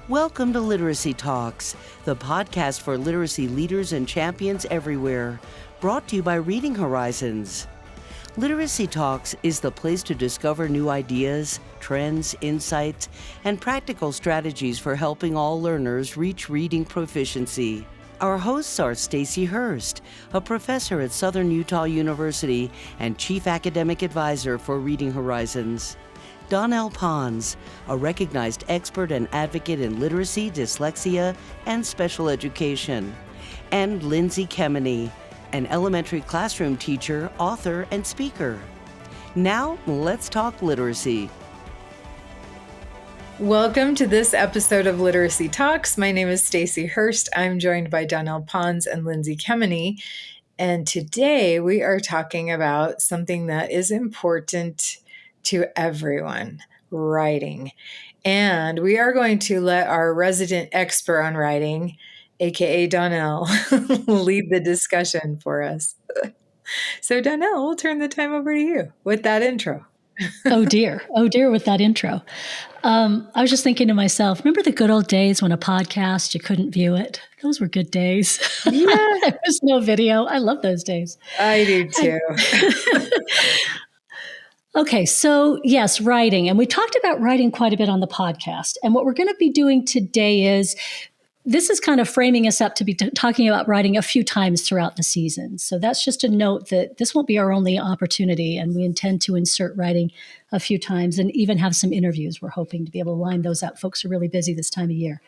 Welcome to Literacy Talks, the podcast for literacy leaders and champions everywhere, brought to you by Reading Horizons. Literacy Talks is the place to discover new ideas, trends, insights, and practical strategies for helping all learners reach reading proficiency. Our hosts are Stacy Hurst, a professor at Southern Utah University and Chief Academic Advisor for Reading Horizons; Donnell Pons, a recognized expert and advocate in literacy, dyslexia, and special education; and Lindsay Kemeny, an elementary classroom teacher, author, and speaker. Now, let's talk literacy. Welcome to this episode of Literacy Talks. My name is Stacy Hurst. I'm joined by Donnell Pons and Lindsay Kemeny. And today we are talking about something that is important to everyone, writing. And we are going to let our resident expert on writing, aka Donnell, lead the discussion for us. So Donnell, we'll turn the time over to you with that intro. Oh dear, with that intro. I was just thinking to myself, remember the good old days when a podcast, you couldn't view it? Those were good days. Yeah. There was no video. I love those days. I do too. Okay, so yes, writing. And we talked about writing quite a bit on the podcast. And what we're going to be doing today is, this is kind of framing us up to be talking about writing a few times throughout the season. So that's just a note that this won't be our only opportunity, and we intend to insert writing a few times and even have some interviews. We're hoping to be able to line those up. Folks are really busy this time of year.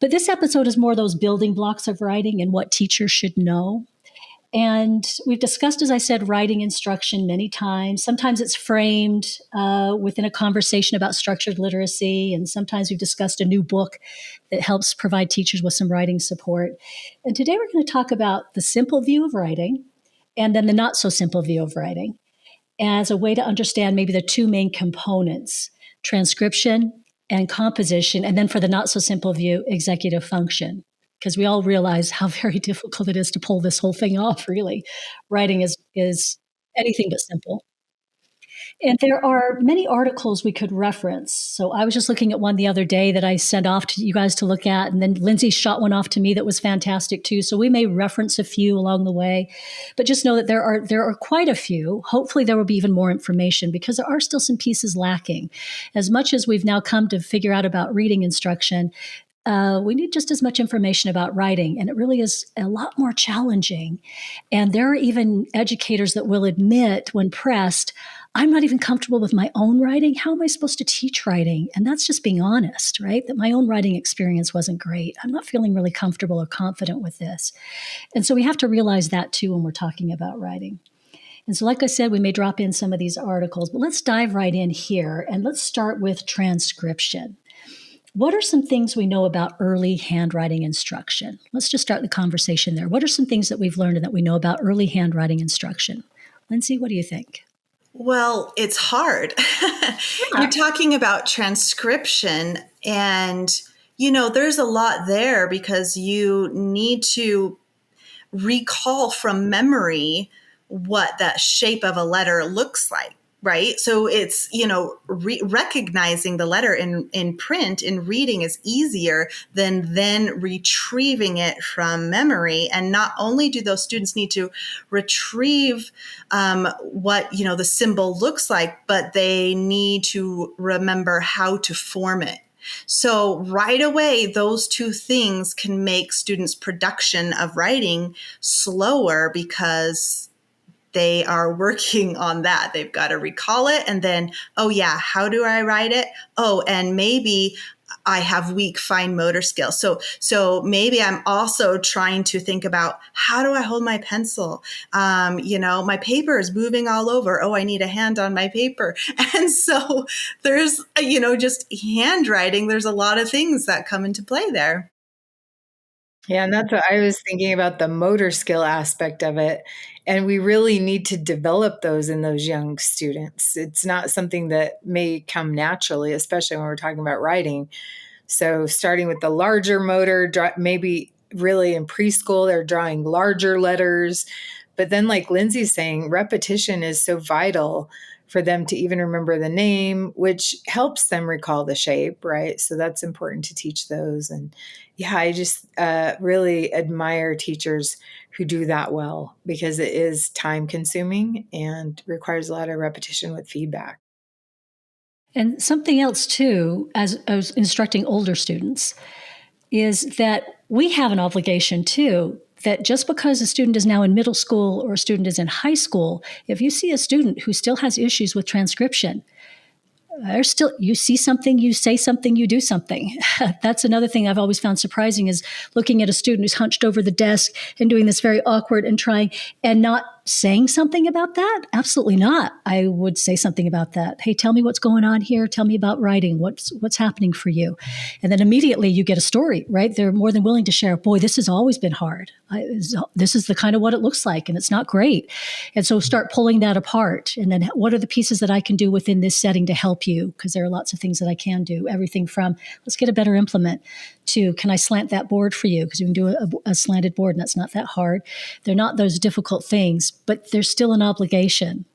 But this episode is more those building blocks of writing and what teachers should know. And we've discussed, as I said, writing instruction many times. Sometimes it's framed within a conversation about structured literacy, and sometimes we've discussed a new book that helps provide teachers with some writing support. And today we're going to talk about the simple view of writing and then the not so simple view of writing as a way to understand maybe the two main components, transcription and composition, and then for the not so simple view, executive function. Because we all realize how very difficult it is to pull this whole thing off, really. Writing is anything but simple. And there are many articles we could reference. So I was just looking at one the other day that I sent off to you guys to look at, and then Lindsay shot one off to me that was fantastic too. So we may reference a few along the way, but just know that there are quite a few. Hopefully there will be even more information, because there are still some pieces lacking. As much as we've now come to figure out about reading instruction, we need just as much information about writing, and it really is a lot more challenging. And there are even educators that will admit, when pressed, I'm not even comfortable with my own writing. How am I supposed to teach writing? And that's just being honest, right? That my own writing experience wasn't great. I'm not feeling really comfortable or confident with this. And so we have to realize that too when we're talking about writing. And so, like I said, we may drop in some of these articles, but let's dive right in here, and let's start with transcription. What are some things we know about early handwriting instruction? Let's just start the conversation there. What are some things that we've learned and that we know about early handwriting instruction? Lindsay, what do you think? Well, it's hard. You're talking about transcription, and, there's a lot there because you need to recall from memory what that shape of a letter looks like. Right. So it's, recognizing the letter in print, in reading, is easier than then retrieving it from memory. And not only do those students need to retrieve what, the symbol looks like, but they need to remember how to form it. So right away, those two things can make students' production of writing slower, because they are working on that. They've got to recall it. And then, oh yeah, how do I write it? Oh, and maybe I have weak fine motor skills. So maybe I'm also trying to think about, how do I hold my pencil? My paper is moving all over. Oh, I need a hand on my paper. And so there's, just handwriting. There's a lot of things that come into play there. Yeah, and that's what I was thinking about, the motor skill aspect of it. And we really need to develop those in those young students. It's not something that may come naturally, especially when we're talking about writing. So starting with the larger motor, maybe really in preschool, they're drawing larger letters. But then, like Lindsay's saying, repetition is so vital for them to even remember the name, which helps them recall the shape, right? So that's important to teach those. And yeah, I just really admire teachers who do that well, because it is time consuming and requires a lot of repetition with feedback. And something else too, as I was instructing older students, is that we have an obligation too, that just because a student is now in middle school or a student is in high school, if you see a student who still has issues with transcription, there's still, you see something, you say something, you do something. That's another thing I've always found surprising, is looking at a student who's hunched over the desk and doing this very awkward and trying, and not saying something about that. Absolutely not. I would say something about that. Hey, tell me what's going on here. Tell me about writing. What's happening for you? And then immediately you get a story, right? They're more than willing to share. Boy, this has always been hard. This is the kind of what it looks like, and it's not great. And so start pulling that apart. And then what are the pieces that I can do within this setting to help you? Because there are lots of things that I can do. Everything from, let's get a better implement, to, can I slant that board for you? Because you can do a slanted board, and that's not that hard. They're not those difficult things, but there's still an obligation.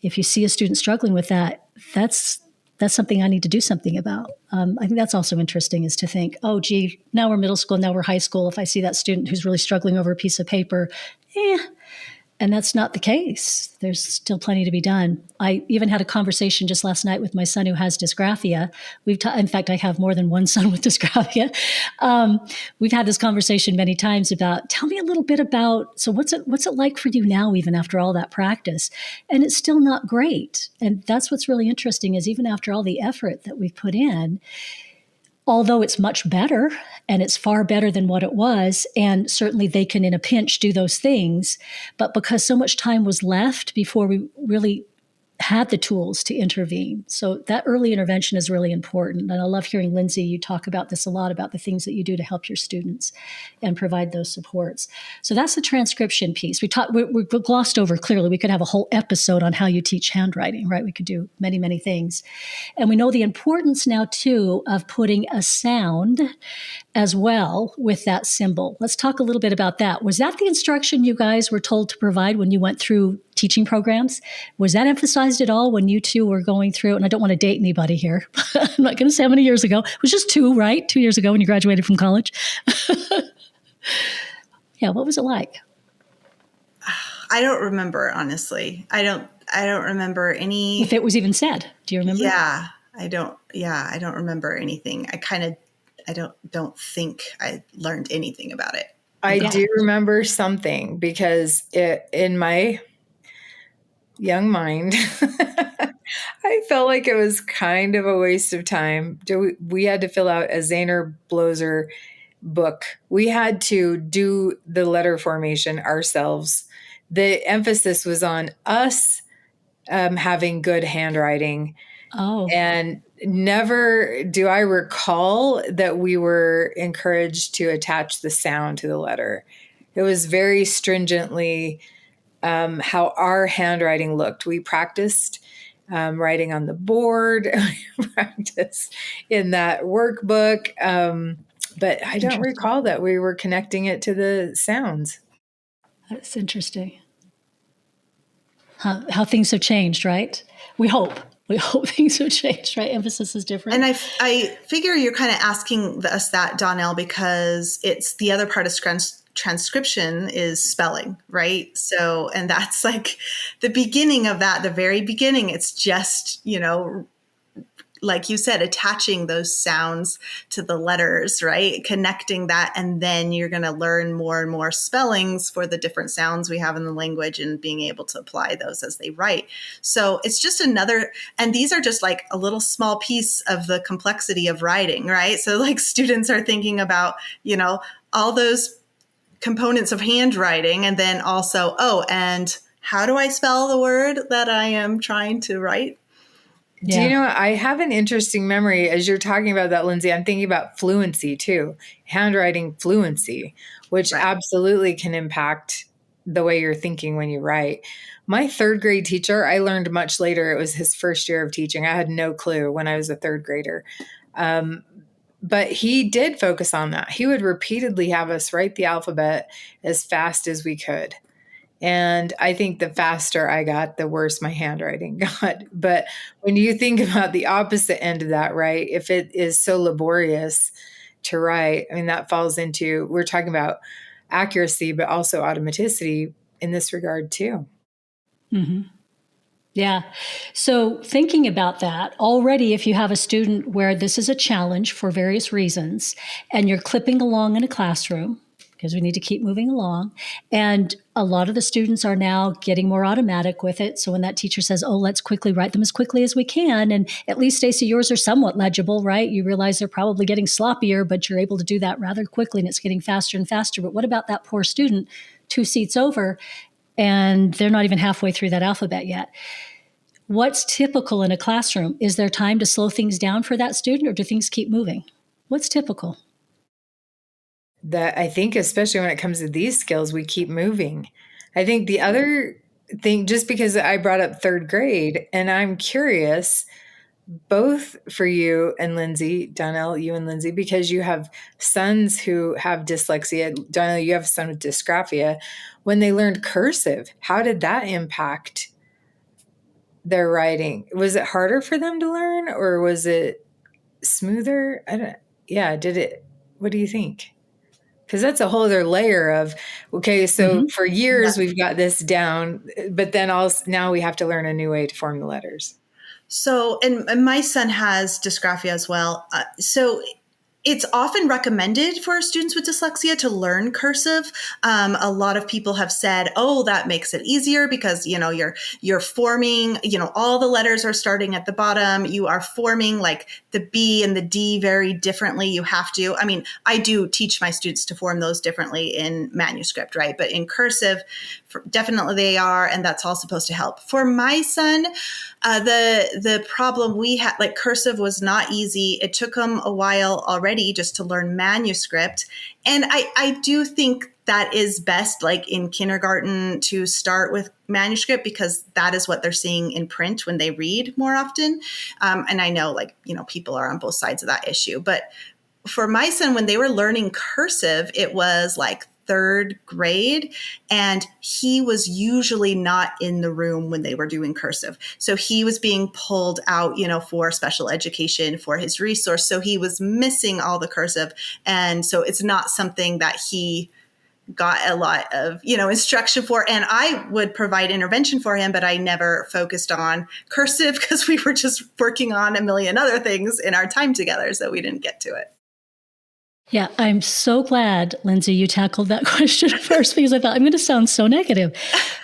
If you see a student struggling with that, that's something I need to do something about. I think that's also interesting, is to think, oh, gee, now we're middle school, now we're high school. If I see that student who's really struggling over a piece of paper, and that's not the case. There's still plenty to be done. I even had a conversation just last night with my son who has dysgraphia. In fact, I have more than one son with dysgraphia. We've had this conversation many times about, tell me a little bit about, so what's it like for you now, even after all that practice? And it's still not great. And that's what's really interesting, is even after all the effort that we've put in, although it's much better, and it's far better than what it was, and certainly they can in a pinch do those things, but because so much time was left before we really had the tools to intervene. So that early intervention is really important. And I love hearing, Lindsay, you talk about this a lot, about the things that you do to help your students and provide those supports. So that's the transcription piece. We glossed over, clearly. We could have a whole episode on how you teach handwriting, right? We could do many, many things. And we know the importance now, too, of putting a sound as well with that symbol. Let's talk a little bit about that. Was that the instruction you guys were told to provide when you went through teaching programs? Was that emphasized at all when you two were going through? And I don't want to date anybody here. I'm not going to say how many years ago. It was just 2, right? 2 years ago when you graduated from college. Yeah, what was it like? I don't remember, honestly. I don't remember any. If it was even said. Do you remember? Yeah, I don't remember anything. I don't think I learned anything about it. I do remember something, because in my young mind, I felt like it was kind of a waste of time. We had to fill out a Zahner Bloser book. We had to do the letter formation ourselves. The emphasis was on us having good handwriting. Oh. And never do I recall that we were encouraged to attach the sound to the letter. It was very stringently how our handwriting looked. We practiced writing on the board. We practiced in that workbook. But I don't recall that we were connecting it to the sounds. That's interesting. How things have changed, right? We hope things have changed, right? Emphasis is different. And I figure you're kind of asking us that, Donnell, because it's the other part of transcription is spelling, right? So, and that's like the beginning of that, the very beginning. It's just, like you said, attaching those sounds to the letters, right? Connecting that. And then you're going to learn more and more spellings for the different sounds we have in the language, and being able to apply those as they write. So it's just another, and these are just like a little small piece of the complexity of writing, right? So like students are thinking about, all those components of handwriting, and then also, and how do I spell the word that I am trying to write? Yeah. Do you know, I have an interesting memory as you're talking about that, Lindsay. I'm thinking about fluency too, handwriting fluency, which absolutely can impact the way you're thinking when you write. My third grade teacher, I learned much later, it was his first year of teaching. I had no clue when I was a third grader. But he did focus on that. He would repeatedly have us write the alphabet as fast as we could. And I think the faster I got, the worse my handwriting got. But when you think about the opposite end of that, right? If it is so laborious to write, I mean, that falls into, we're talking about accuracy, but also automaticity in this regard too. Mm-hmm. Yeah. So thinking about that, already if you have a student where this is a challenge for various reasons, and you're clipping along in a classroom, because we need to keep moving along, and a lot of the students are now getting more automatic with it. So when that teacher says, oh, let's quickly write them as quickly as we can, and at least, Stacey, yours are somewhat legible, right? You realize they're probably getting sloppier, but you're able to do that rather quickly, and it's getting faster and faster. But what about that poor student 2 seats over, and they're not even halfway through that alphabet yet? What's typical in a classroom? Is there time to slow things down for that student, or do things keep moving? What's typical? That I think, especially when it comes to these skills, we keep moving. I think the other thing, just because I brought up third grade, and I'm curious, both for you and Lindsay, Donnell, you and Lindsay, because you have sons who have dyslexia. Donnell, you have a son with dysgraphia. When they learned cursive, how did that impact their writing? Was it harder for them to learn, or was it smoother? Did it, what do you think? Because that's a whole other layer of, okay, so for years we've got this down, but then also now we have to learn a new way to form the letters. So, and my son has dysgraphia as well. So it's often recommended for students with dyslexia to learn cursive. A lot of people have said, "Oh, that makes it easier because you're forming. All the letters are starting at the bottom. You are forming like the B and the D very differently. You have to. I mean, I do teach my students to form those differently in manuscript, right? But in cursive, definitely they are, and that's all supposed to help. For my son, the problem we had, like cursive was not easy. It took him a while already just to learn manuscript. And I do think that is best, like in kindergarten, to start with manuscript because that is what they're seeing in print when they read more often. And I know people are on both sides of that issue. But for my son, when they were learning cursive, it was like third grade, and he was usually not in the room when they were doing cursive. So he was being pulled out, for special education for his resource. So he was missing all the cursive. And so it's not something that he got a lot of, instruction for. And I would provide intervention for him, but I never focused on cursive because we were just working on a million other things in our time together. So we didn't get to it. Yeah, I'm so glad, Lindsay, you tackled that question first because I thought I'm going to sound so negative.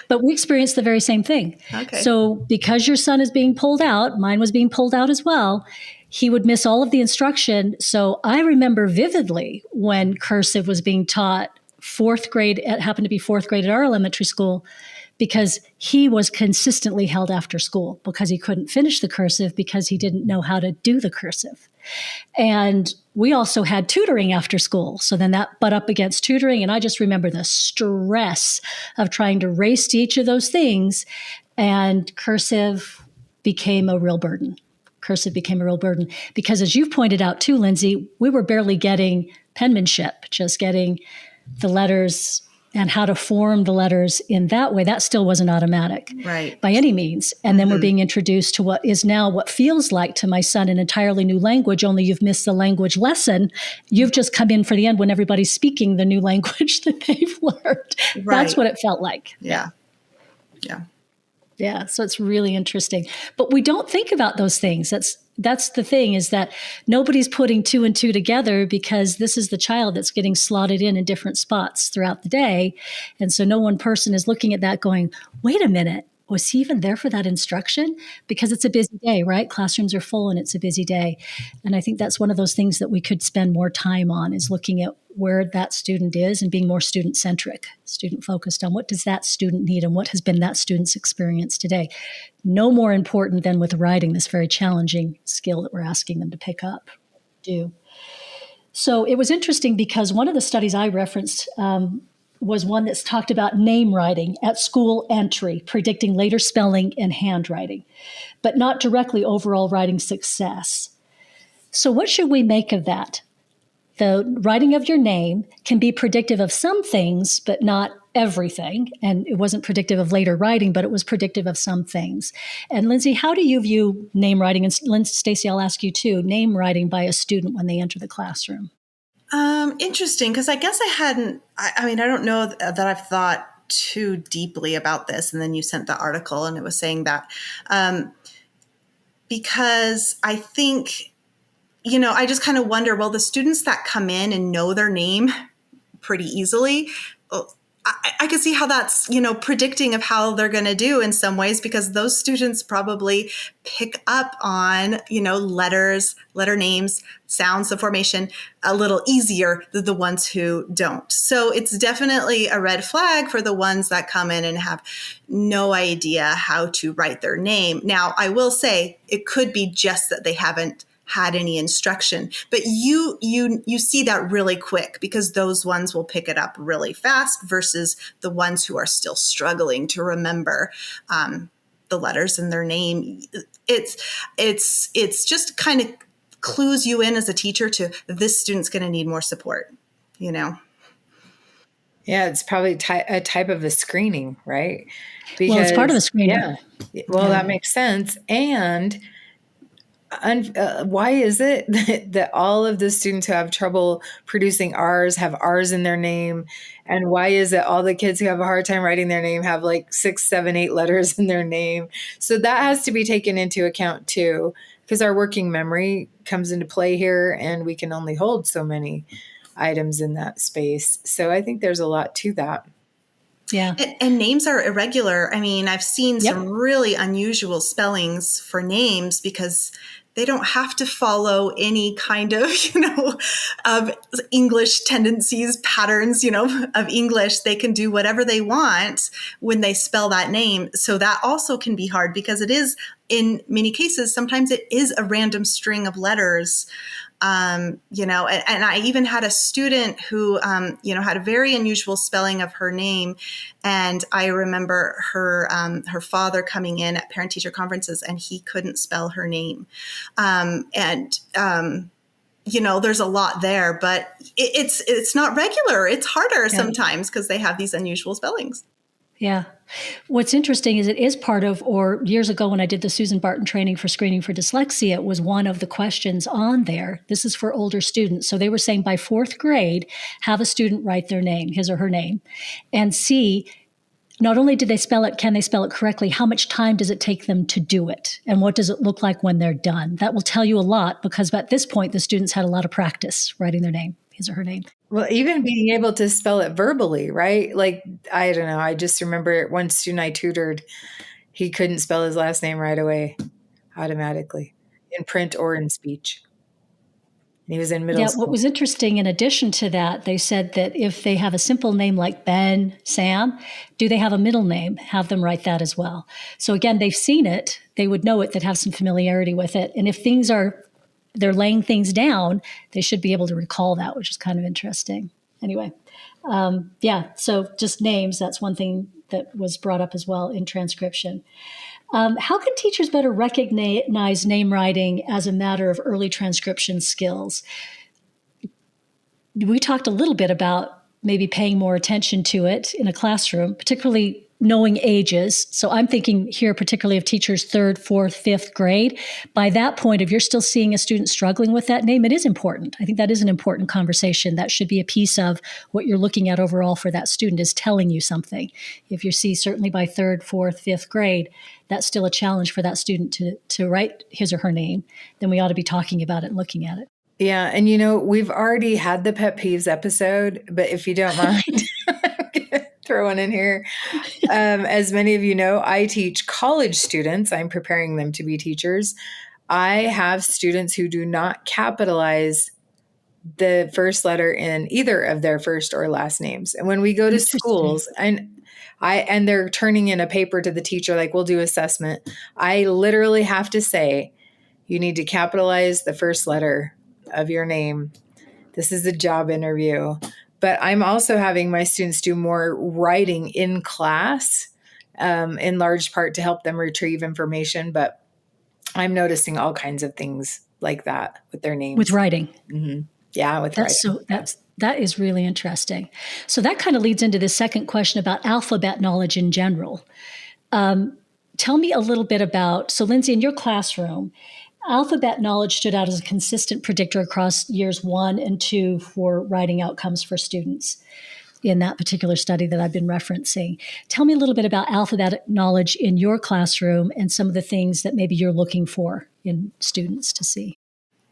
But we experienced the very same thing. Okay. So because your son is being pulled out, mine was being pulled out as well, he would miss all of the instruction. So I remember vividly when cursive was being taught, fourth grade, it happened to be fourth grade at our elementary school, because he was consistently held after school because he couldn't finish the cursive because he didn't know how to do the cursive. And we also had tutoring after school. So then that butt up against tutoring. And I just remember the stress of trying to race to each of those things. And cursive became a real burden. Cursive became a real burden because, as you've pointed out too, Lindsay, we were barely getting penmanship, just getting the letters and how to form the letters in that way. That still wasn't automatic, right, by any means. And then we're being introduced to what is now what feels like to my son an entirely new language, only you've missed the language lesson. You've just come in for the end when everybody's speaking the new language that they've learned. Right. That's what it felt like. Yeah. Yeah, so it's really interesting. But we don't think about those things. That's the thing, is that nobody's putting two and two together because this is the child that's getting slotted in different spots throughout the day. And so no one person is looking at that going, wait a minute, was he even there for that instruction? Because it's a busy day, right? Classrooms are full and it's a busy day. And I think that's one of those things that we could spend more time on, is looking at where that student is and being more student-centric, student-focused on what does that student need and what has been that student's experience today. No more important than with writing, this very challenging skill that we're asking them to pick up. So it was interesting because one of the studies I referenced was one that's talked about name writing at school entry, predicting later spelling and handwriting, but not directly overall writing success. So what should we make of that? The writing of your name can be predictive of some things, but not everything, and it wasn't predictive of later writing, but it was predictive of some things. And Lindsay, how do you view name writing? And Stacy, I'll ask you too, name writing by a student when they enter the classroom. Interesting, because I guess I mean, I don't know that I've thought too deeply about this. And then you sent the article and it was saying that, because I think, I just kind of wonder, well, the students that come in and know their name pretty easily, I can see how that's, predicting of how they're going to do in some ways, because those students probably pick up on, letter names, sounds, the formation a little easier than the ones who don't. So it's definitely a red flag for the ones that come in and have no idea how to write their name. Now, I will say it could be just that they haven't had any instruction, but you see that really quick, because those ones will pick it up really fast versus the ones who are still struggling to remember the letters in their name. It's just kind of clues you in as a teacher to this student's going to need more support, Yeah, it's probably a type of a screening, right? Well, it's part of the screening. Yeah. Well, that makes sense. And why is it that all of the students who have trouble producing R's have R's in their name? And why is it all the kids who have a hard time writing their name have like 6, 7, 8 letters in their name? So that has to be taken into account too, because our working memory comes into play here, and we can only hold so many items in that space. So I think there's a lot to that. Yeah. And names are irregular. I mean, I've seen some really unusual spellings for names because they don't have to follow any kind of, of English tendencies, patterns, of English. They can do whatever they want when they spell that name. So that also can be hard, because it is, in many cases, sometimes it is a random string of letters. And I even had a student who, had a very unusual spelling of her name. And I remember her father coming in at parent-teacher conferences, and he couldn't spell her name. There's a lot there, but it's not regular. It's harder sometimes because they have these unusual spellings. Yeah. What's interesting is it is part of, or years ago when I did the Susan Barton training for screening for dyslexia, it was one of the questions on there. This is for older students. So they were saying by 4th grade, have a student write their name, his or her name, and see, not only did they spell it, can they spell it correctly? How much time does it take them to do it? And what does it look like when they're done? That will tell you a lot, because at this point, the students had a lot of practice writing their name, his or her name. Well, even being able to spell it verbally, right? Like, I don't know. I just remember one student I tutored, he couldn't spell his last name right away, automatically, in print or in speech. And he was in middle school. What was interesting, in addition to that, they said that if they have a simple name like Ben, Sam, do they have a middle name? Have them write that as well. So again, they've seen it. They would know it. They'd have some familiarity with it. And if they're laying things down, they should be able to recall that, which is kind of interesting. Anyway, so just names, that's one thing that was brought up as well in transcription. How can teachers better recognize name writing as a matter of early transcription skills? We talked a little bit about maybe paying more attention to it in a classroom, particularly knowing ages. So I'm thinking here particularly of teachers 3rd, 4th, 5th grade. By that point, if you're still seeing a student struggling with that name, it is important. I think that is an important conversation. That should be a piece of what you're looking at overall for that student, is telling you something. If you see certainly by 3rd, 4th, 5th grade, that's still a challenge for that student to write his or her name, then we ought to be talking about it and looking at it. Yeah. And, we've already had the pet peeves episode, but if you don't mind, throw one in here. As many of you know, I teach college students. I'm preparing them to be teachers. I have students who do not capitalize the first letter in either of their first or last names. And when we go to schools, and they're turning in a paper to the teacher, like we'll do assessment, I literally have to say, you need to capitalize the first letter of your name. This is a job interview. But I'm also having my students do more writing in class, in large part to help them retrieve information. But I'm noticing all kinds of things like that with their names. With writing. Mm-hmm. Yeah, with writing. That is really interesting. So that kind of leads into the second question about alphabet knowledge in general. Tell me a little bit about, so Lindsay, in your classroom, alphabet knowledge stood out as a consistent predictor across years 1 and 2 for writing outcomes for students in that particular study that I've been referencing. Tell me a little bit about alphabet knowledge in your classroom and some of the things that maybe you're looking for in students to see.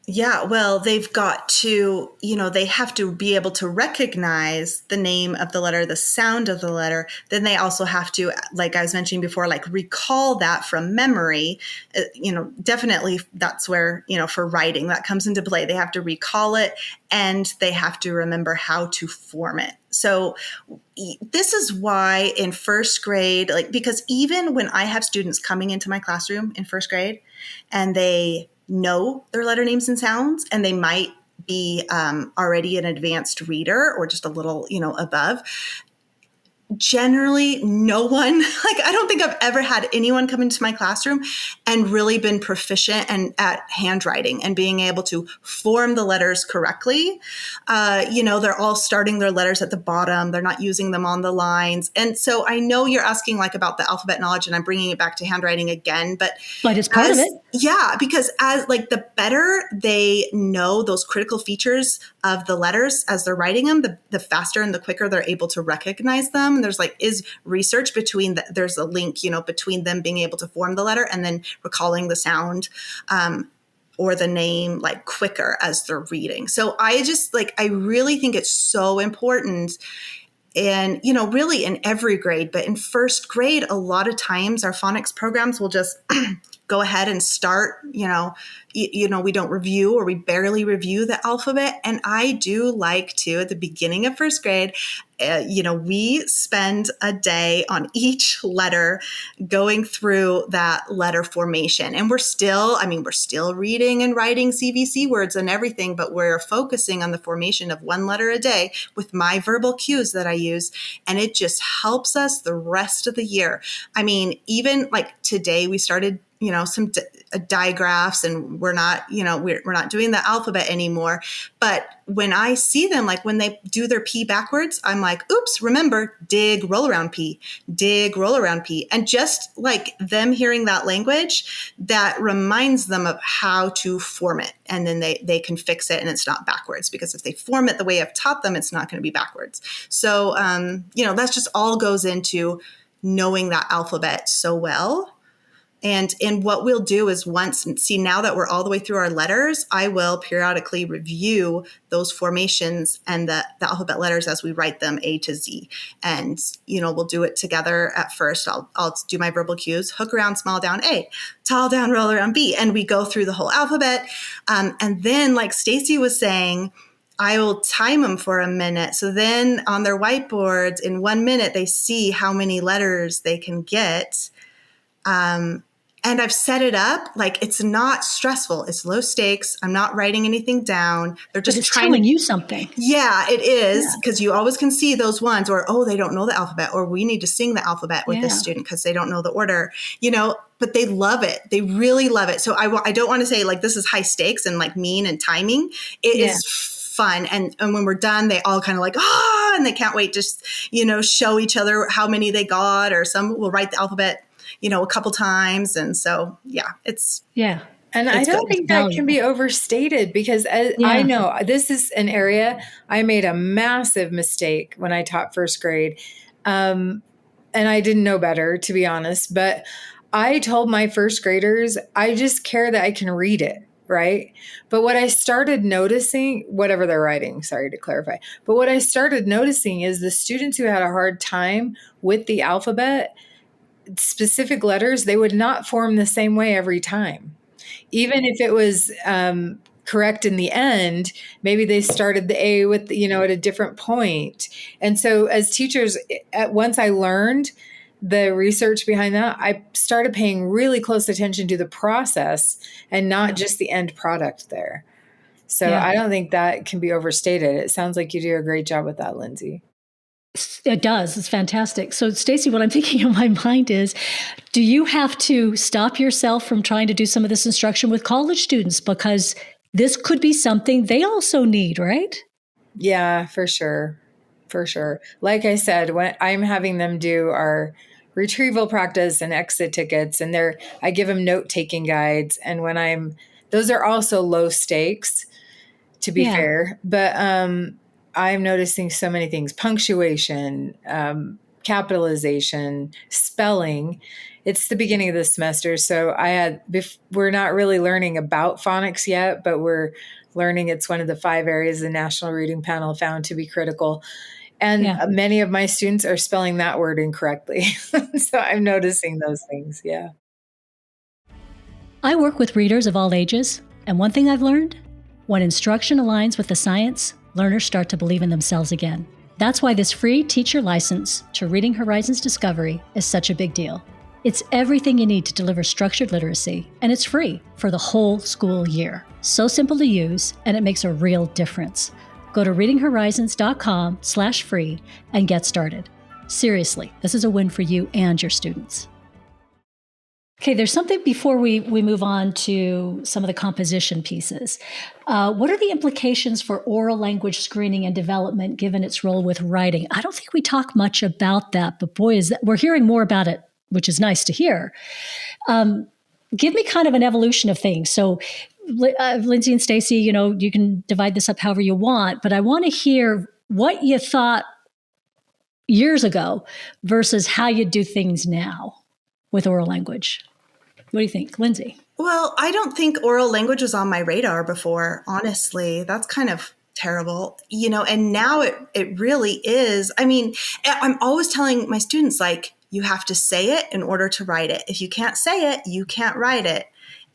Yeah, well, they've got to, they have to be able to recognize the name of the letter, the sound of the letter. Then they also have to, like I was mentioning before, like recall that from memory. Definitely that's where, for writing, that comes into play. They have to recall it and they have to remember how to form it. So this is why in first grade, because even when I have students coming into my classroom in first grade and they know their letter names and sounds, and they might be already an advanced reader or just a little, above. Generally, no one, I don't think I've ever had anyone come into my classroom and really been proficient at handwriting and being able to form the letters correctly. They're all starting their letters at the bottom. They're not using them on the lines. And so I know you're asking about the alphabet knowledge, and I'm bringing it back to handwriting again, but it's part of it. Yeah, because as the better they know those critical features of the letters as they're writing them, the faster and the quicker they're able to recognize them. And there's is research there's a link, between them being able to form the letter and then recalling the sound or the name quicker as they're reading. So I just I really think it's so important. And, really in every grade, but in first grade, a lot of times our phonics programs will just go ahead and start, we don't review or we barely review the alphabet. And I do like to, at the beginning of first grade, we spend a day on each letter going through that letter formation. And we're still reading and writing CVC words and everything, but we're focusing on the formation of one letter a day with my verbal cues that I use. And it just helps us the rest of the year. Even today we started some digraphs, and we're not doing the alphabet anymore. But when I see them, when they do their P backwards, I'm oops, remember, dig, roll around P, dig, roll around P. And just them hearing that language, that reminds them of how to form it. And then they can fix it and it's not backwards, because if they form it the way I've taught them, it's not going to be backwards. So, that's just all goes into knowing that alphabet so well. And what we'll do is now that we're all the way through our letters, I will periodically review those formations and the alphabet letters as we write them A to Z. And, we'll do it together at first. I'll do my verbal cues, hook around, small down A, tall down, roll around B. And we go through the whole alphabet. And then like Stacy was saying, I will time them for a minute. So then on their whiteboards in 1 minute, they see how many letters they can get. And I've set it up it's not stressful. It's low stakes. I'm not writing anything down. They're just telling you something. Yeah, it is, because you always can see those ones, or, oh, they don't know the alphabet, or we need to sing the alphabet with this student because they don't know the order, but they love it. They really love it. So I don't want to say this is high stakes and mean and timing. It is fun. And when we're done, they all kind of and they can't wait to show each other how many they got, or some will write the alphabet a couple times. And so, And I don't think that can be overstated, because I know this is an area I made a massive mistake when I taught first grade. And I didn't know better, to be honest, but I told my first graders, I just care that I can read it. Right. But what I started noticing, whatever they're writing, sorry to clarify, but what I started noticing is the students who had a hard time with the alphabet, specific letters, they would not form the same way every time. Even if it was correct in the end, maybe they started the A with, at a different point. And so as teachers, once I learned the research behind that, I started paying really close attention to the process and not just the end product there. So I don't think that can be overstated. It sounds like you do a great job with that, Lindsay. It does. It's fantastic. So, Stacy, what I'm thinking in my mind is, do you have to stop yourself from trying to do some of this instruction with college students? Because this could be something they also need, right? Yeah, for sure. For sure. Like I said, when I'm having them do our retrieval practice and exit tickets, and I give them note-taking guides. And those are also low stakes, to be Yeah. fair, but I'm noticing so many things: punctuation, capitalization, spelling. It's the beginning of the semester, so we're not really learning about phonics yet, but we're learning it's one of the 5 areas the National Reading Panel found to be critical. And Yeah. many of my students are spelling that word incorrectly. So I'm noticing those things. Yeah. I work with readers of all ages, and one thing I've learned, when instruction aligns with the science, learners start to believe in themselves again. That's why this free teacher license to Reading Horizons Discovery is such a big deal. It's everything you need to deliver structured literacy, and it's free for the whole school year. So simple to use, and it makes a real difference. Go to readinghorizons.com/free and get started. Seriously, this is a win for you and your students. Okay, there's something before we move on to some of the composition pieces. What are the implications for oral language screening and development given its role with writing? I don't think we talk much about that, but boy, we're hearing more about it, which is nice to hear. Give me kind of an evolution of things. So, Lindsay and Stacy, you can divide this up however you want, but I want to hear what you thought years ago versus how you do things now with oral language. What do you think, Lindsay? Well, I don't think oral language was on my radar before, honestly. That's kind of terrible, and now it really is. I mean, I'm always telling my students, like, you have to say it in order to write it. If you can't say it, you can't write it.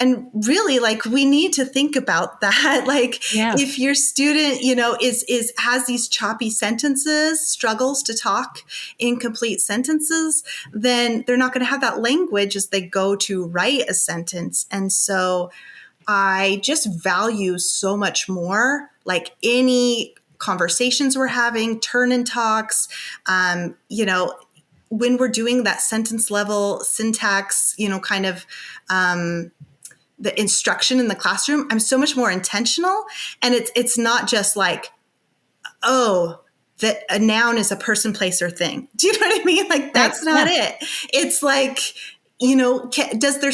And really, like, we need to think about that. Like, Yeah. if your student, has these choppy sentences, struggles to talk in complete sentences, then they're not going to have that language as they go to write a sentence. And so I just value so much more, like, any conversations we're having, turn and talks, when we're doing that sentence level syntax, kind of, the instruction in the classroom, I'm so much more intentional. And it's not just like, oh, that a noun is a person, place, or thing. Do you know what I mean? Like, that's not it. It's like, does their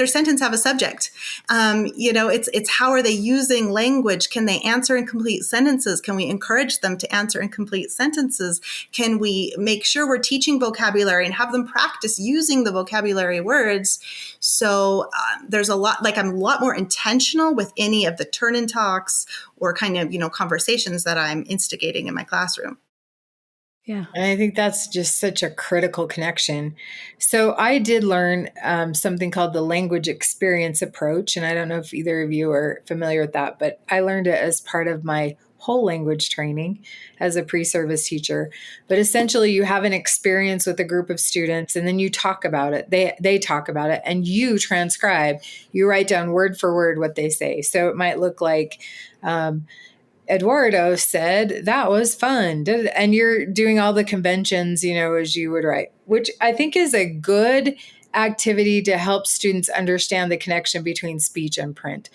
sentence have a subject? It's how are they using language? Can they answer in complete sentences? Can we encourage them to answer in complete sentences? Can we make sure we're teaching vocabulary and have them practice using the vocabulary words? So there's a lot, like, I'm a lot more intentional with any of the turn and talks or kind of, conversations that I'm instigating in my classroom. Yeah. And I think that's just such a critical connection. So I did learn something called the language experience approach. And I don't know if either of you are familiar with that, but I learned it as part of my whole language training as a pre-service teacher. But essentially, you have an experience with a group of students, and then you talk about it. They talk about it, and you transcribe. You write down word for word what they say. So it might look like, Eduardo said that was fun. And you're doing all the conventions, as you would write, which I think is a good activity to help students understand the connection between speech and print.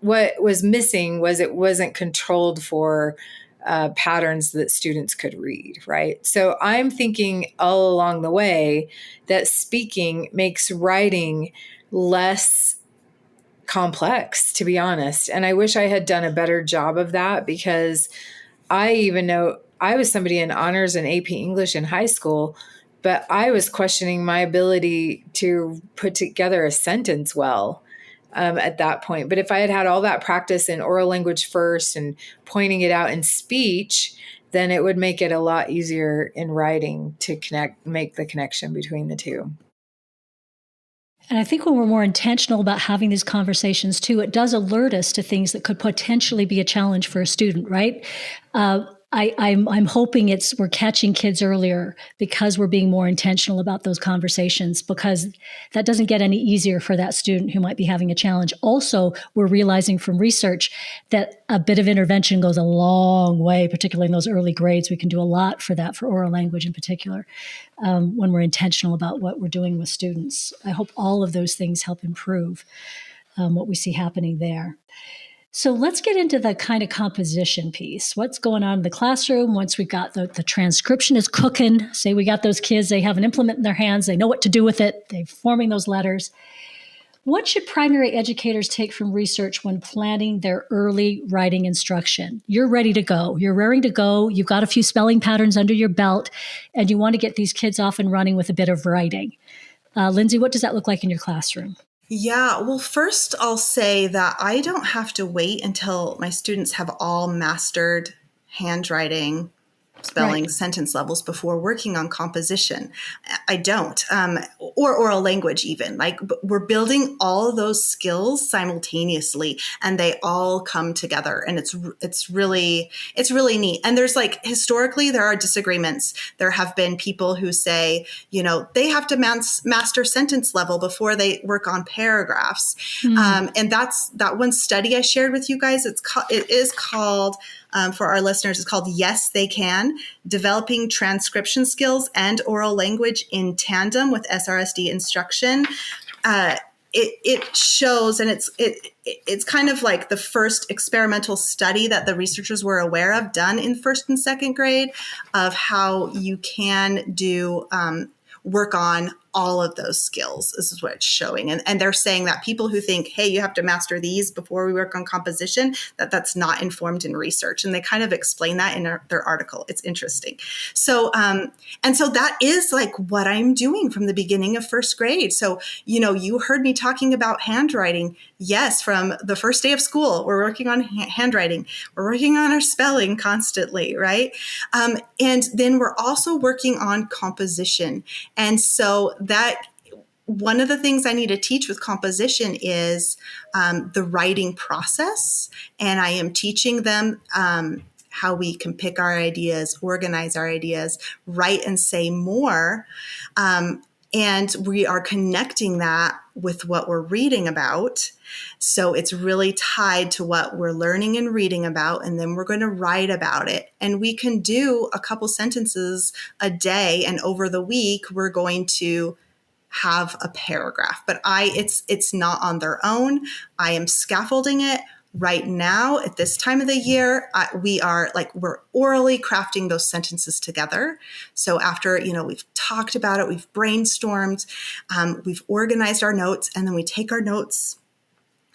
What was missing was it wasn't controlled for patterns that students could read, right? So I'm thinking all along the way that speaking makes writing less complex, to be honest. And I wish I had done a better job of that, because I even know I was somebody in honors and AP English in high school, but I was questioning my ability to put together a sentence well at that point. But if I had had all that practice in oral language first and pointing it out in speech, then it would make it a lot easier in writing to make the connection between the two. And I think when we're more intentional about having these conversations too, it does alert us to things that could potentially be a challenge for a student, right? I'm hoping we're catching kids earlier because we're being more intentional about those conversations, because that doesn't get any easier for that student who might be having a challenge. Also, we're realizing from research that a bit of intervention goes a long way, particularly in those early grades. We can do a lot for that, for oral language in particular, when we're intentional about what we're doing with students. I hope all of those things help improve what we see happening there. So let's get into the kind of composition piece. What's going on in the classroom once we got the transcription is cooking? Say we got those kids, they have an implement in their hands, they know what to do with it, they're forming those letters. What should primary educators take from research when planning their early writing instruction? You're ready to go. You're raring to go. You've got a few spelling patterns under your belt, and you want to get these kids off and running with a bit of writing. Lindsay, what does that look like in your classroom? Yeah, well, first I'll say that I don't have to wait until my students have all mastered handwriting, spelling, Right. sentence levels before working on composition. I don't, or oral language even. Like we're building all of those skills simultaneously, and they all come together, and it's really neat. And there's like historically there are disagreements. There have been people who say, they have to master sentence level before they work on paragraphs, and that's that one study I shared with you guys. It is called. For our listeners, it's called Yes, They Can, Developing Transcription Skills and Oral Language in Tandem with SRSD Instruction. It shows, and it's kind of like the first experimental study that the researchers were aware of done in first and second grade of how you can do work on all of those skills. This is what it's showing. And they're saying that people who think, hey, you have to master these before we work on composition, that's not informed in research. And they kind of explain that in their article. It's interesting. So, and so that is like what I'm doing from the beginning of first grade. So, you heard me talking about handwriting. Yes, from the first day of school, we're working on handwriting. We're working on our spelling constantly, right? And then we're also working on composition. And so that one of the things I need to teach with composition is the writing process. And I am teaching them how we can pick our ideas, organize our ideas, write and say more. And we are connecting that with what we're reading about. So it's really tied to what we're learning and reading about, and then we're going to write about it. And we can do a couple sentences a day, and over the week, we're going to have a paragraph. But it's not on their own. I am scaffolding it. Right now, at this time of the year, we're orally crafting those sentences together. So after, we've talked about it, we've brainstormed, we've organized our notes, and then we take our notes,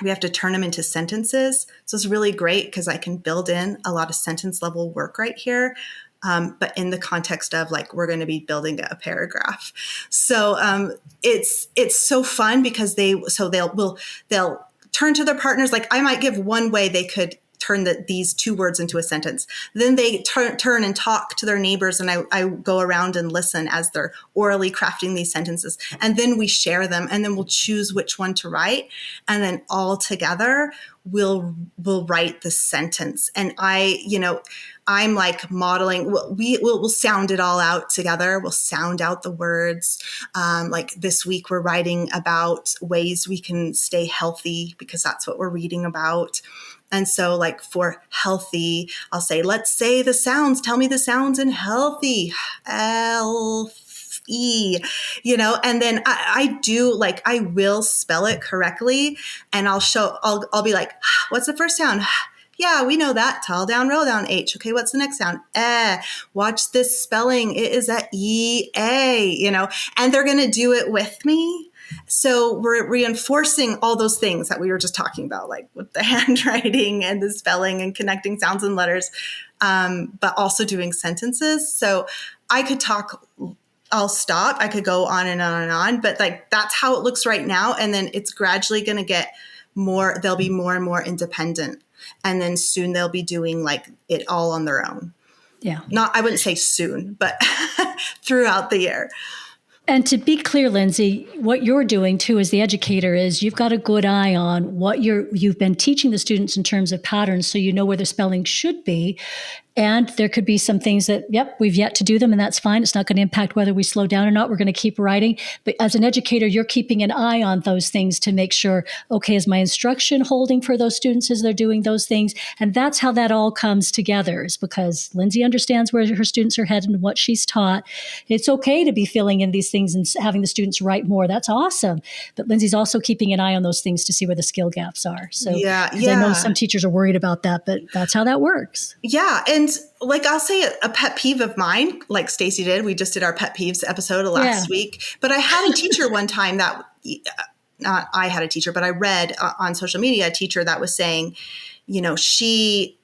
we have to turn them into sentences. So it's really great because I can build in a lot of sentence level work right here. But in the context of we're going to be building a paragraph. So it's so fun because they'll turn to their partners. Like I might give one way they could turn these two words into a sentence. Then they turn and talk to their neighbors, and I go around and listen as they're orally crafting these sentences. And then we share them, and then we'll choose which one to write. And then all together, we'll write the sentence. And I'm like modeling, we'll sound it all out together. We'll sound out the words. Like this week, we're writing about ways we can stay healthy because that's what we're reading about. And so for healthy, I'll say, let's say the sounds. Tell me the sounds in healthy. E, and then I do I will spell it correctly, and I'll be like, what's the first sound? Yeah, we know that. Tall down, roll down, H. Okay, what's the next sound? Watch this spelling. It is a E-A, and they're going to do it with me. So we're reinforcing all those things that we were just talking about, like with the handwriting and the spelling and connecting sounds and letters, but also doing sentences. So I could talk, I'll stop. I could go on and on and on, but that's how it looks right now. And then it's gradually going to get more, they'll be more and more independent. And then soon they'll be doing it all on their own. Yeah. I wouldn't say soon, but throughout the year. And to be clear, Lindsay, what you're doing too as the educator is you've got a good eye on what you've been teaching the students in terms of patterns, so you know where the spelling should be. And there could be some things that, yep, we've yet to do them, and that's fine. It's not going to impact whether we slow down or not. We're going to keep writing. But as an educator, you're keeping an eye on those things to make sure, okay, is my instruction holding for those students as they're doing those things? And that's how that all comes together, is because Lindsay understands where her students are headed and what she's taught. It's okay to be filling in these things and having the students write more. That's awesome. But Lindsay's also keeping an eye on those things to see where the skill gaps are. So I know some teachers are worried about that, but that's how that works. Yeah. And like, I'll say a pet peeve of mine, like Stacy did. We just did our pet peeves episode last week. But I had a teacher one time that, not I had a teacher, but I read on social media a teacher that was saying, she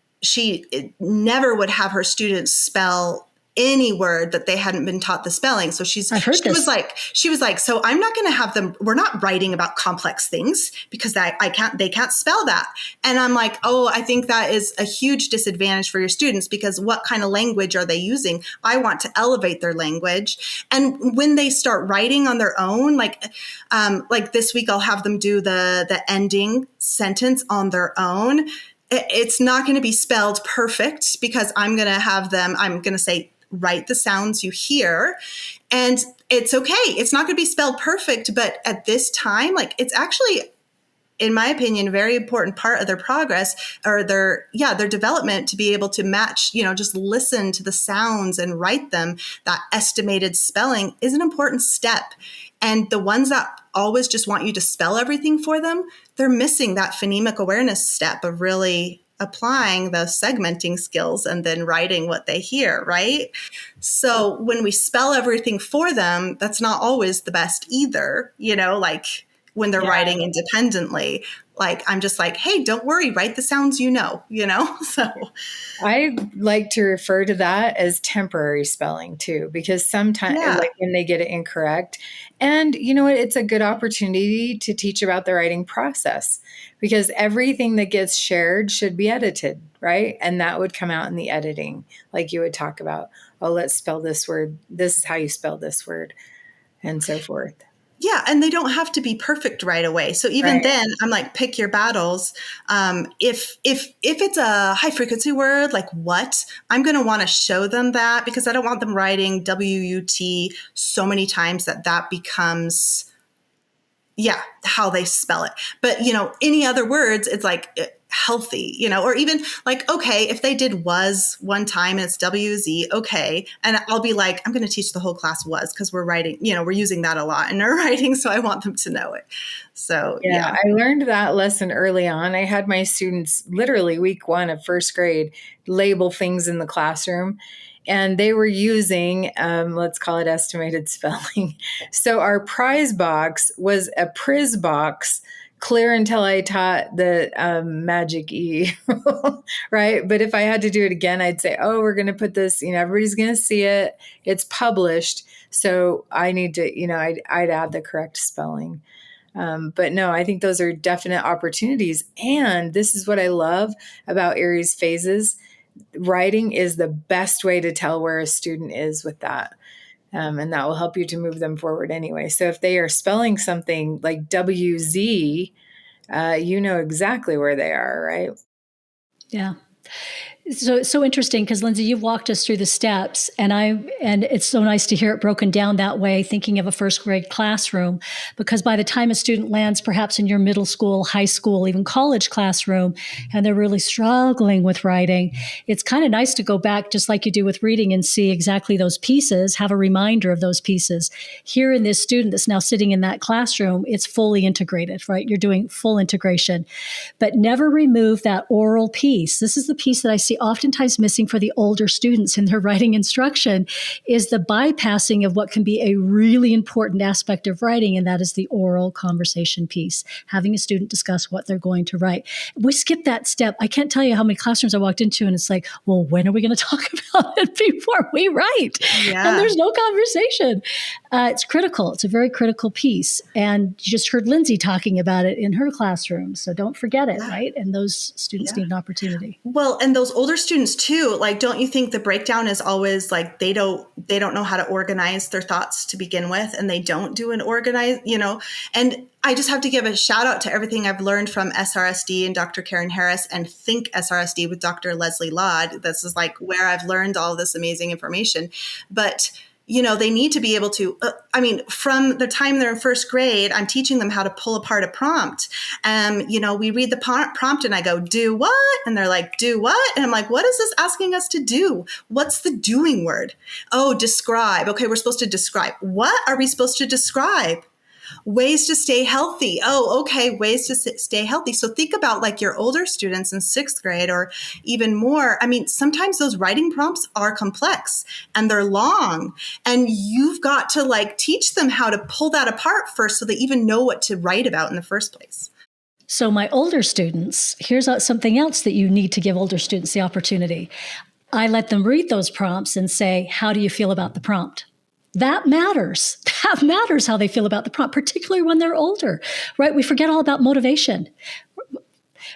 never would have her students spell any word that they hadn't been taught the spelling. So she was like, so I'm not going to have them, we're not writing about complex things because they can't spell that. And I'm like, oh, I think that is a huge disadvantage for your students, because what kind of language are they using? I want to elevate their language. And when they start writing on their own, like this week, I'll have them do the ending sentence on their own. It's not going to be spelled perfect because I'm going to say, write the sounds you hear. And it's okay. It's not going to be spelled perfect, but at this time, like, it's actually, in my opinion, a very important part of their progress or their development to be able to match, just listen to the sounds and write them. That estimated spelling is an important step. And the ones that always just want you to spell everything for them, they're missing that phonemic awareness step of really applying those segmenting skills and then writing what they hear, right? So when we spell everything for them, that's not always the best either, like when they're writing independently. Like, I'm just like, hey, don't worry, write the sounds So I like to refer to that as temporary spelling too, because sometimes like when they get it incorrect, and it's a good opportunity to teach about the writing process, because everything that gets shared should be edited, right? And that would come out in the editing. Like you would talk about, oh, let's spell this word. This is how you spell this word, and so forth. Yeah. And they don't have to be perfect right away. So even then, I'm like, pick your battles. If it's a high frequency word, like what, I'm going to want to show them that, because I don't want them writing WUT so many times that becomes, how they spell it. But, any other words, it's like healthy, or even like, okay, if they did was one time and it's WZ, okay. And I'll be like, I'm going to teach the whole class was, because we're writing, we're using that a lot in our writing. So I want them to know it. So I learned that lesson early on. I had my students literally week 1 of first grade label things in the classroom. And they were using, let's call it estimated spelling. So our prize box was a Priz box, clear until I taught the magic E, right? But if I had to do it again, I'd say, oh, we're going to put this, everybody's going to see it. It's published. So I need to, I'd add the correct spelling. But no, I think those are definite opportunities. And this is what I love about Aries phases. Writing is the best way to tell where a student is with that. And that will help you to move them forward anyway. So if they are spelling something like WZ, you know exactly where they are, right? Yeah. So it's so interesting because, Lindsay, you've walked us through the steps, and it's so nice to hear it broken down that way, thinking of a first grade classroom, because by the time a student lands perhaps in your middle school, high school, even college classroom, and they're really struggling with writing, it's kind of nice to go back, just like you do with reading, and see exactly those pieces, have a reminder of those pieces. Here in this student that's now sitting in that classroom, it's fully integrated, right? You're doing full integration, but never remove that oral piece. This is the piece that I see oftentimes missing for the older students in their writing instruction, is the bypassing of what can be a really important aspect of writing, and that is the oral conversation piece, having a student discuss what they're going to write. We skip that step. I can't tell you how many classrooms I walked into and it's like, well, when are we going to talk about it before we write? Yeah. And there's no conversation. It's critical. It's a very critical piece. And you just heard Lindsay talking about it in her classroom. So don't forget it, right? And those students need an opportunity. Well, and those older older students too, like, don't you think the breakdown is always like they don't know how to organize their thoughts to begin with, and they don't do an organized, and I just have to give a shout out to everything I've learned from SRSD and Dr. Karen Harris and Think SRSD with Dr. Leslie Laud. This is like where I've learned all this amazing information. But they need to be able to, from the time they're in first grade, I'm teaching them how to pull apart a prompt. We read the prompt and I go, do what? And they're like, do what? And I'm like, what is this asking us to do? What's the doing word? Oh, describe. Okay, we're supposed to describe. What are we supposed to describe? Ways to stay healthy. Oh, okay. Ways to stay healthy. So think about like your older students in sixth grade or even more. Sometimes those writing prompts are complex and they're long, and you've got to like teach them how to pull that apart first so they even know what to write about in the first place. So my older students, here's something else that you need to give older students the opportunity. I let them read those prompts and say, how do you feel about the prompt? That matters. That matters how they feel about the prompt, particularly when they're older, right? We forget all about motivation.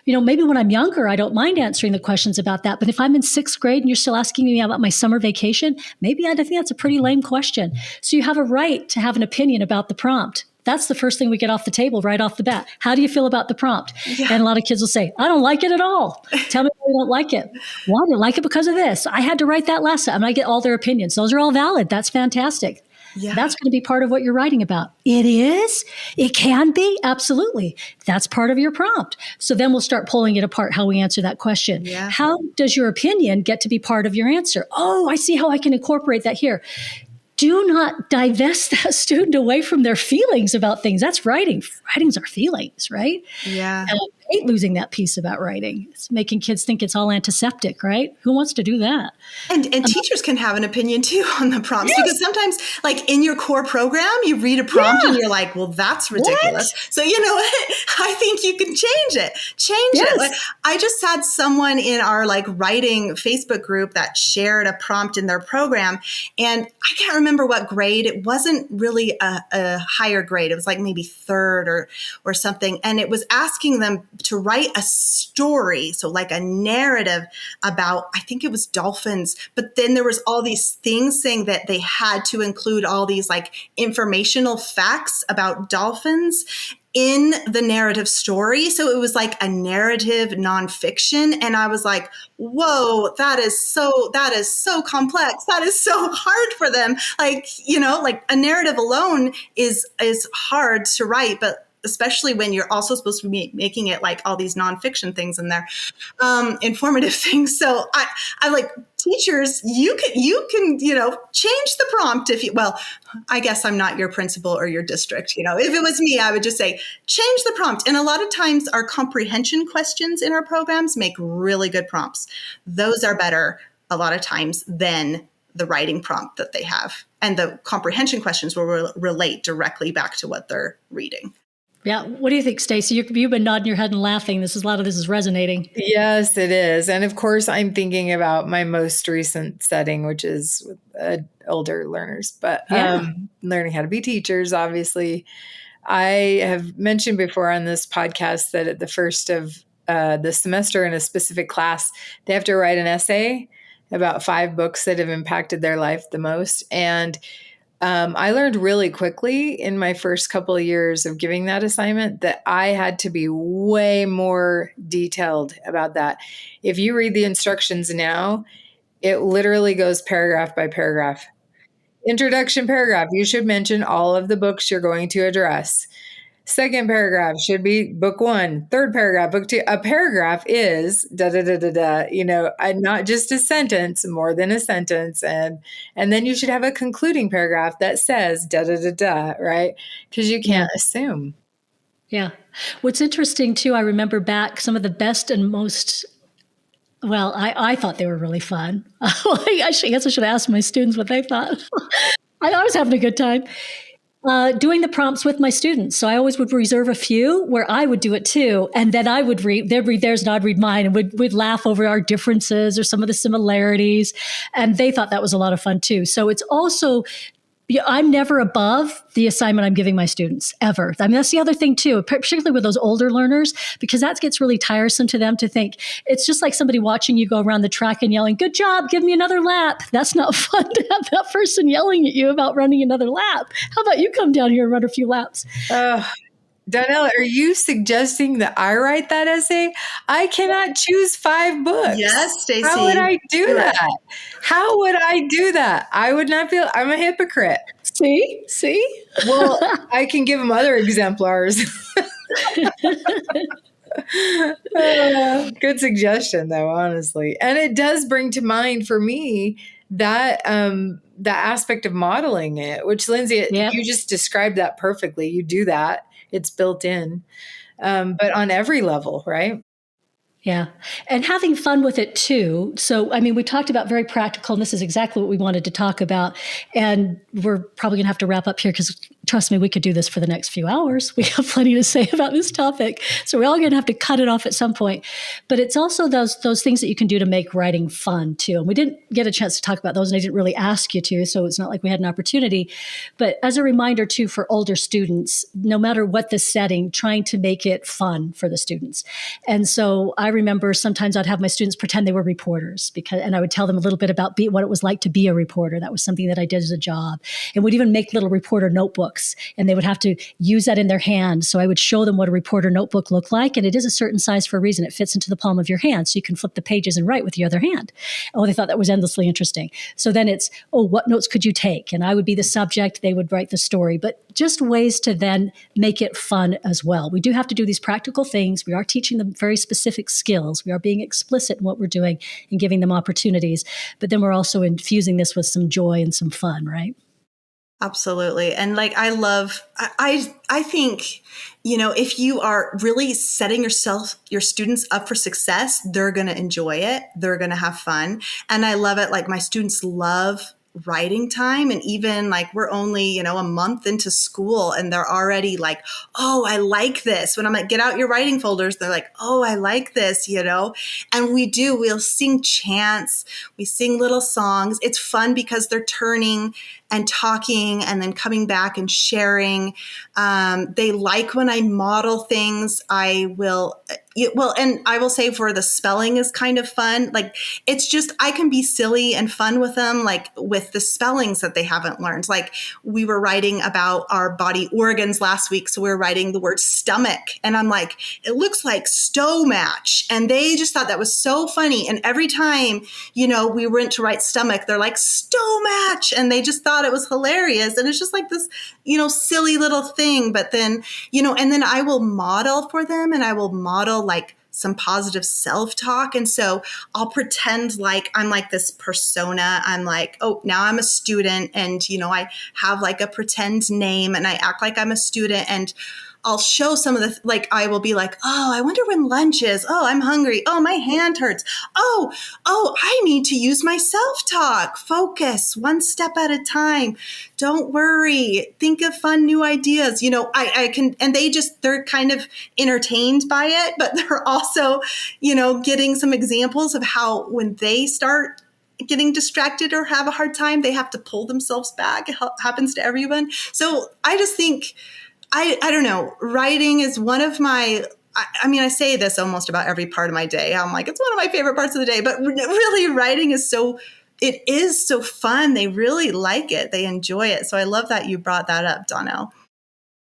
Maybe when I'm younger, I don't mind answering the questions about that. But if I'm in sixth grade and you're still asking me about my summer vacation, maybe I think that's a pretty lame question. So you have a right to have an opinion about the prompt. That's the first thing we get off the table right off the bat. How do you feel about the prompt? Yeah. And a lot of kids will say, I don't like it at all. Tell me why you don't like it. Well, I didn't like it because of this. I had to write that last time. I get all their opinions. Those are all valid. That's fantastic. Yeah. That's going to be part of what you're writing about. It is. It can be. Absolutely. That's part of your prompt. So then we'll start pulling it apart, how we answer that question. Yeah. How does your opinion get to be part of your answer? Oh, I see how I can incorporate that here. Do not divest that student away from their feelings about things. That's writing. Writing's our feelings, right? Yeah. And I hate losing that piece about writing. It's making kids think it's all antiseptic, right? Who wants to do that? And teachers can have an opinion too on the prompts, yes. Because sometimes, like in your core program, you read a prompt and you're like, well, that's ridiculous. What? So you know what? I think you can change it. It. Like, I just had someone in our like writing Facebook group that shared a prompt in their program, and I can't remember what grade. It wasn't really a higher grade. It was like maybe third or something. And it was asking them to write a story. So like a narrative about, I think it was dolphins, but then there was all these things saying that they had to include all these like informational facts about dolphins in the narrative story. So it was like a narrative nonfiction. And I was like, whoa, that is so complex. That is so hard for them. Like, like a narrative alone is hard to write, but especially when you're also supposed to be making it like all these nonfiction things in there, informative things. So I like teachers, you can, change the prompt I guess I'm not your principal or your district. If it was me, I would just say, change the prompt. And a lot of times our comprehension questions in our programs make really good prompts. Those are better a lot of times than the writing prompt that they have. And the comprehension questions will relate directly back to what they're reading. Yeah. What do you think, Stacey? You've been nodding your head and laughing. A lot of this is resonating. Yes, it is. And of course, I'm thinking about my most recent setting, which is with older learners, but learning how to be teachers, obviously. I have mentioned before on this podcast that at the first of the semester in a specific class, they have to write an essay about 5 books that have impacted their life the most. And I learned really quickly in my first couple of years of giving that assignment that I had to be way more detailed about that. If you read the instructions now, it literally goes paragraph by paragraph. Introduction paragraph, you should mention all of the books you're going to address. Second paragraph should be book 1. Third paragraph, book 2. A paragraph is not just a sentence, more than a sentence. And then you should have a concluding paragraph that says right? Because you can't assume. Yeah. What's interesting too, I remember back some of the best and most, I thought they were really fun. I guess I should ask my students what they thought. I was having a good time. Doing the prompts with my students. So I always would reserve a few where I would do it too. And then I would they'd read theirs and I'd read mine, and we'd laugh over our differences or some of the similarities. And they thought that was a lot of fun too. So it's also I'm never above the assignment I'm giving my students, ever. I mean, that's the other thing too, particularly with those older learners, because that gets really tiresome to them to think. It's just like somebody watching you go around the track and yelling, "Good job, give me another lap." That's not fun to have that person yelling at you about running another lap. How about you come down here and run a few laps? Donnell, are you suggesting that I write that essay? I cannot choose 5 books. Yes, Stacey. How would I do that? How would I do that? I would not feel, I'm a hypocrite. See? Well, I can give them other exemplars. Good suggestion, though, honestly. And it does bring to mind for me that that aspect of modeling it, which, Lindsay, you just described that perfectly. You do that. It's built in, but on every level, right? Yeah. And having fun with it too. So, I mean, we talked about very practical, and this is exactly what we wanted to talk about. And we're probably going to have to wrap up here because trust me, we could do this for the next few hours. We have plenty to say about this topic. So we're all going to have to cut it off at some point. But it's also those things that you can do to make writing fun too. And we didn't get a chance to talk about those, and I didn't really ask you to. So it's not like we had an opportunity. But as a reminder too, for older students, no matter what the setting, trying to make it fun for the students. And so I remember sometimes I'd have my students pretend they were reporters and I would tell them a little bit about what it was like to be a reporter. That was something that I did as a job. And we'd even make little reporter notebooks, and they would have to use that in their hand. So I would show them what a reporter notebook looked like. And it is a certain size for a reason. It fits into the palm of your hand. So you can flip the pages and write with the other hand. Oh, they thought that was endlessly interesting. So then it's, what notes could you take? And I would be the subject. They would write the story. But just ways to then make it fun as well. We do have to do these practical things. We are teaching them very specific skills. We are being explicit in what we're doing and giving them opportunities. But then we're also infusing this with some joy and some fun, right? Absolutely. And like, I think, if you are really setting your students up for success, they're going to enjoy it. They're going to have fun. And I love it. Like, my students love writing time. And even like, we're only, a month into school, and they're already like, "Oh, I like this." When I'm like, "Get out your writing folders," they're like, "Oh, I like this," and we'll sing chants. We sing little songs. It's fun because they're turning and talking and then coming back and sharing. They like when I model things. And I will say, for the spelling is kind of fun. Like, it's just, I can be silly and fun with them, like with the spellings that they haven't learned. Like, we were writing about our body organs last week. So we were writing the word stomach, and I'm like, "It looks like stomatch." And they just thought that was so funny. And every time, we went to write stomach, they're like, "Stomatch." And they just thought it was hilarious. And it's just like this, silly little thing. But then, and then I will model for them, and I will model like some positive self-talk. And so I'll pretend like I'm like this persona. I'm like, "Oh, now I'm a student." And, I have like a pretend name, and I act like I'm a student, and I'll show some of I will be like, "Oh, I wonder when lunch is. Oh, I'm hungry. Oh, my hand hurts. Oh, I need to use my self-talk. Focus one step at a time. Don't worry. Think of fun new ideas." I can, and they're kind of entertained by it, but they're also, getting some examples of how when they start getting distracted or have a hard time, they have to pull themselves back. It happens to everyone. So I just think, I don't know, writing is one of my, I say this almost about every part of my day. I'm like, it's one of my favorite parts of the day, but really writing is it is so fun. They really like it. They enjoy it. So I love that you brought that up, Donnell.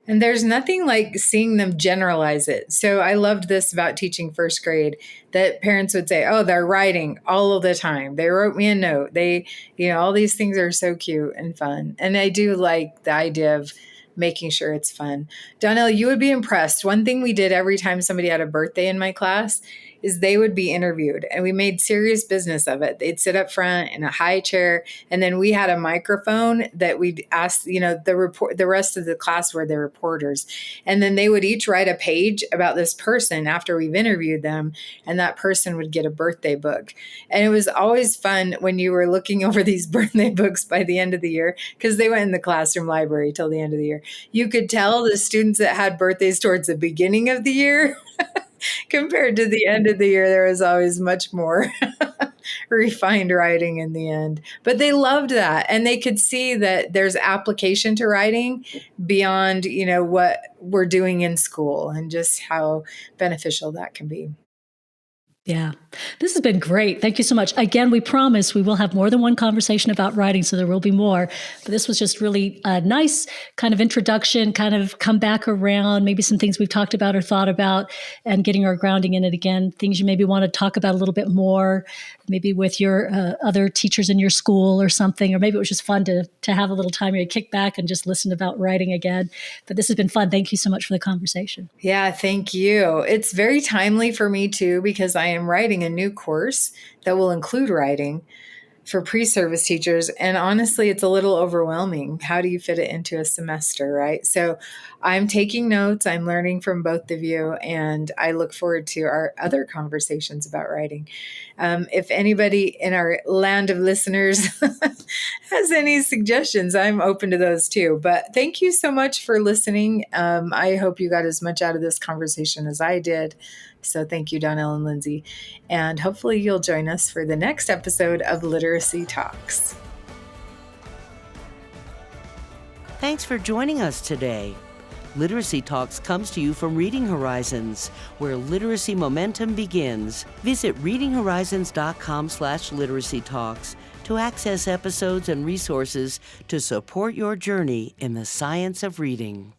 And there's nothing like seeing them generalize it. So I loved this about teaching first grade, that parents would say, "Oh, they're writing all of the time. They wrote me a note. They, all these things are so cute and fun." And I do like the idea of making sure it's fun. Donnell, you would be impressed. One thing we did every time somebody had a birthday in my class is they would be interviewed, and we made serious business of it. They'd sit up front in a high chair, and then we had a microphone that we'd ask, the rest of the class were the reporters. And then they would each write a page about this person after we've interviewed them, and that person would get a birthday book. And it was always fun when you were looking over these birthday books by the end of the year, because they went in the classroom library till the end of the year. You could tell the students that had birthdays towards the beginning of the year compared to the end of the year, there was always much more refined writing in the end. But they loved that. And they could see that there's application to writing beyond, what we're doing in school and just how beneficial that can be. Yeah, this has been great. Thank you so much. Again, we promise we will have more than one conversation about writing, so there will be more. But this was just really a nice kind of introduction, kind of come back around, maybe some things we've talked about or thought about, and getting our grounding in it again. Things you maybe want to talk about a little bit more, maybe with your other teachers in your school or something, or maybe it was just fun to have a little time where you kick back and just listen about writing again. But this has been fun. Thank you so much for the conversation. Yeah, thank you. It's very timely for me too, because I am writing a new course that will include writing for pre-service teachers. And honestly, it's a little overwhelming. How do you fit it into a semester, right? So I'm taking notes. I'm learning from both of you, and I look forward to our other conversations about writing. If anybody in our land of listeners has any suggestions, I'm open to those too. But thank you so much for listening. I hope you got as much out of this conversation as I did. So thank you, Donnell and Lindsay. And hopefully you'll join us for the next episode of Literacy Talks. Thanks for joining us today. Literacy Talks comes to you from Reading Horizons, where literacy momentum begins. Visit readinghorizons.com/literacy talks to access episodes and resources to support your journey in the science of reading.